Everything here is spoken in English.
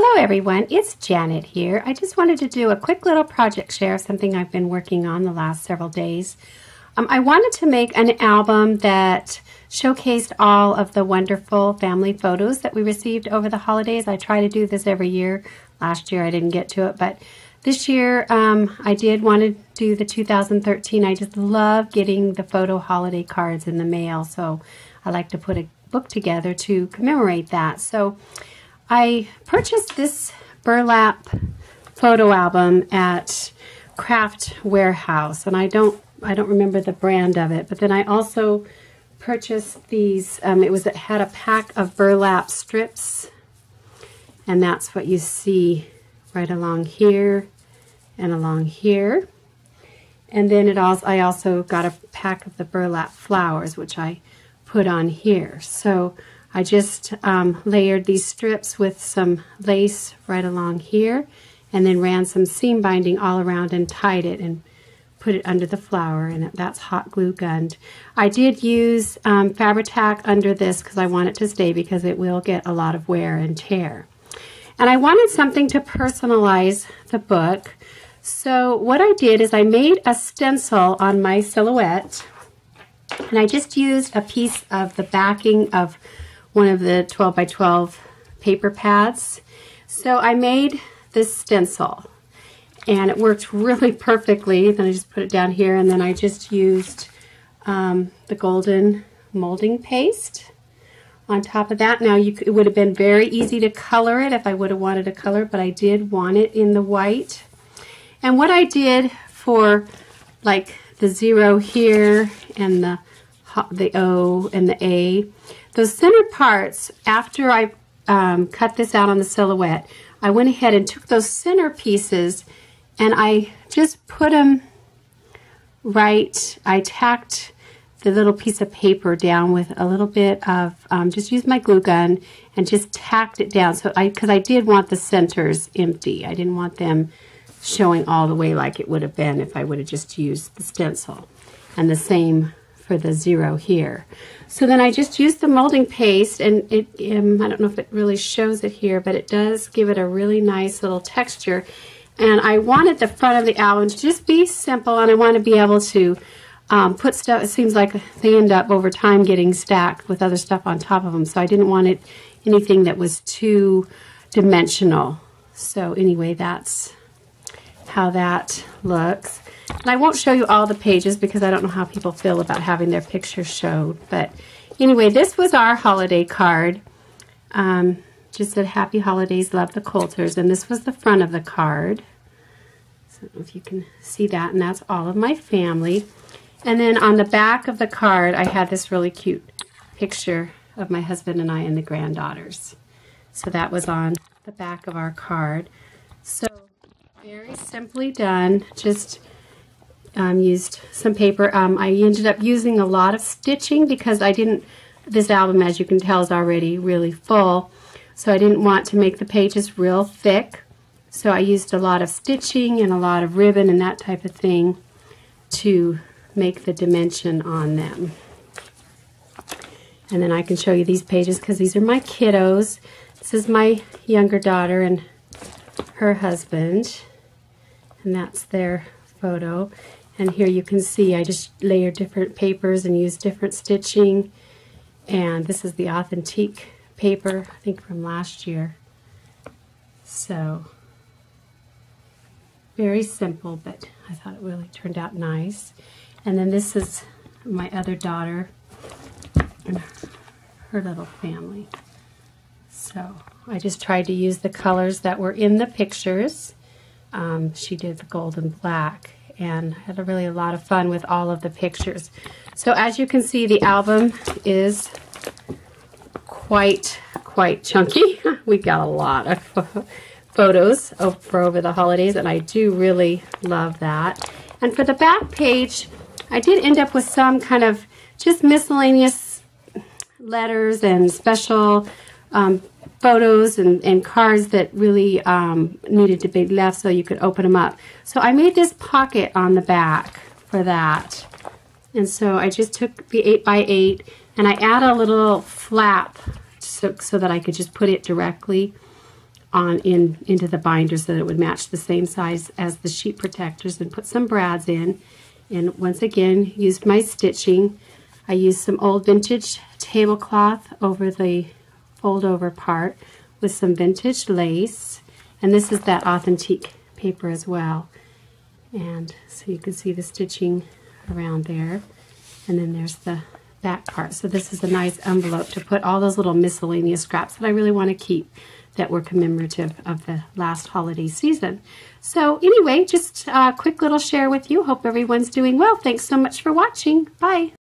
Hello everyone, it's Janet here. I just wanted to do a quick little project share of something I've been working on the last several days. I wanted to make an album that showcased all of the wonderful family photos that we received over the holidays. I try to do this every year. Last year I didn't get to it, but this year I did want to do the 2013. I just love getting the photo holiday cards in the mail, so I like to put a book together to commemorate that. So I purchased this Burlap photo album at Craft Warehouse, and I don't remember the brand of it. But then I also purchased these. It had a pack of burlap strips, and that's what you see right along here and along here. And then I also got a pack of the burlap flowers, which I put on here. So I just layered these strips with some lace right along here, and then ran some seam binding all around and tied it and put it under the flower, and that's hot glue gunned. I did use Fabri-Tac under this because I want it to stay, because it will get a lot of wear and tear. And I wanted something to personalize the book. So what I did is I made a stencil on my silhouette, and I just used a piece of the backing of one of the 12 by 12 paper pads. So I made this stencil, and it worked really perfectly. Then I just put it down here, and then I just used the golden molding paste on top of that. Now it would have been very easy to color it if I would have wanted to color, but I did want it in the white. And what I did for like the 0 here and the O and the A, those center parts, after I cut this out on the silhouette, I went ahead and took those center pieces and I just put them right. I tacked the little piece of paper down with a little bit of, just used my glue gun and just tacked it down. So because I did want the centers empty. I didn't want them showing all the way like it would have been if I would have just used the stencil. And the same for the 0 here. So then I just used the molding paste, and I don't know if it really shows it here, but it does give it a really nice little texture. And I wanted the front of the album to just be simple, and I want to be able to put stuff. It seems like they end up over time getting stacked with other stuff on top of them, so I didn't want anything that was too dimensional. So anyway, that's how that looks. And I won't show you all the pages because I don't know how people feel about having their pictures showed. But anyway, this was our holiday card. Just said, Happy Holidays, love the Coulters. And this was the front of the card. So I don't know if you can see that. And that's all of my family. And then on the back of the card, I had this really cute picture of my husband and I and the granddaughters. So that was on the back of our card. So very simply done. Just used some paper. I ended up using a lot of stitching because this album, as you can tell, is already really full. So I didn't want to make the pages real thick. So I used a lot of stitching and a lot of ribbon and that type of thing to make the dimension on them. And then I can show you these pages because these are my kiddos. This is my younger daughter and her husband. And that's their photo. And here you can see I just layered different papers and used different stitching. And this is the authentic paper, I think from last year. So very simple, but I thought it really turned out nice. And then this is my other daughter and her little family. So I just tried to use the colors that were in the pictures. She did the gold and black, and had a lot of fun with all of the pictures. So as you can see, the album is quite chunky. We got a lot of photos for over the holidays, and I do really love that. And for the back page, I did end up with some kind of just miscellaneous letters and special photos and cards that really needed to be left so you could open them up. So I made this pocket on the back for that. And so I just took the 8x8 and I add a little flap so that I could just put it directly into the binder so that it would match the same size as the sheet protectors, and put some brads in. And once again, used my stitching. I used some old vintage tablecloth over the fold over part with some vintage lace, and this is that authentic paper as well. And so you can see the stitching around there, and then there's the back part. So this is a nice envelope to put all those little miscellaneous scraps that I really want to keep, that were commemorative of the last holiday season. So anyway, just a quick little share with you. Hope everyone's doing well. Thanks so much for watching. Bye.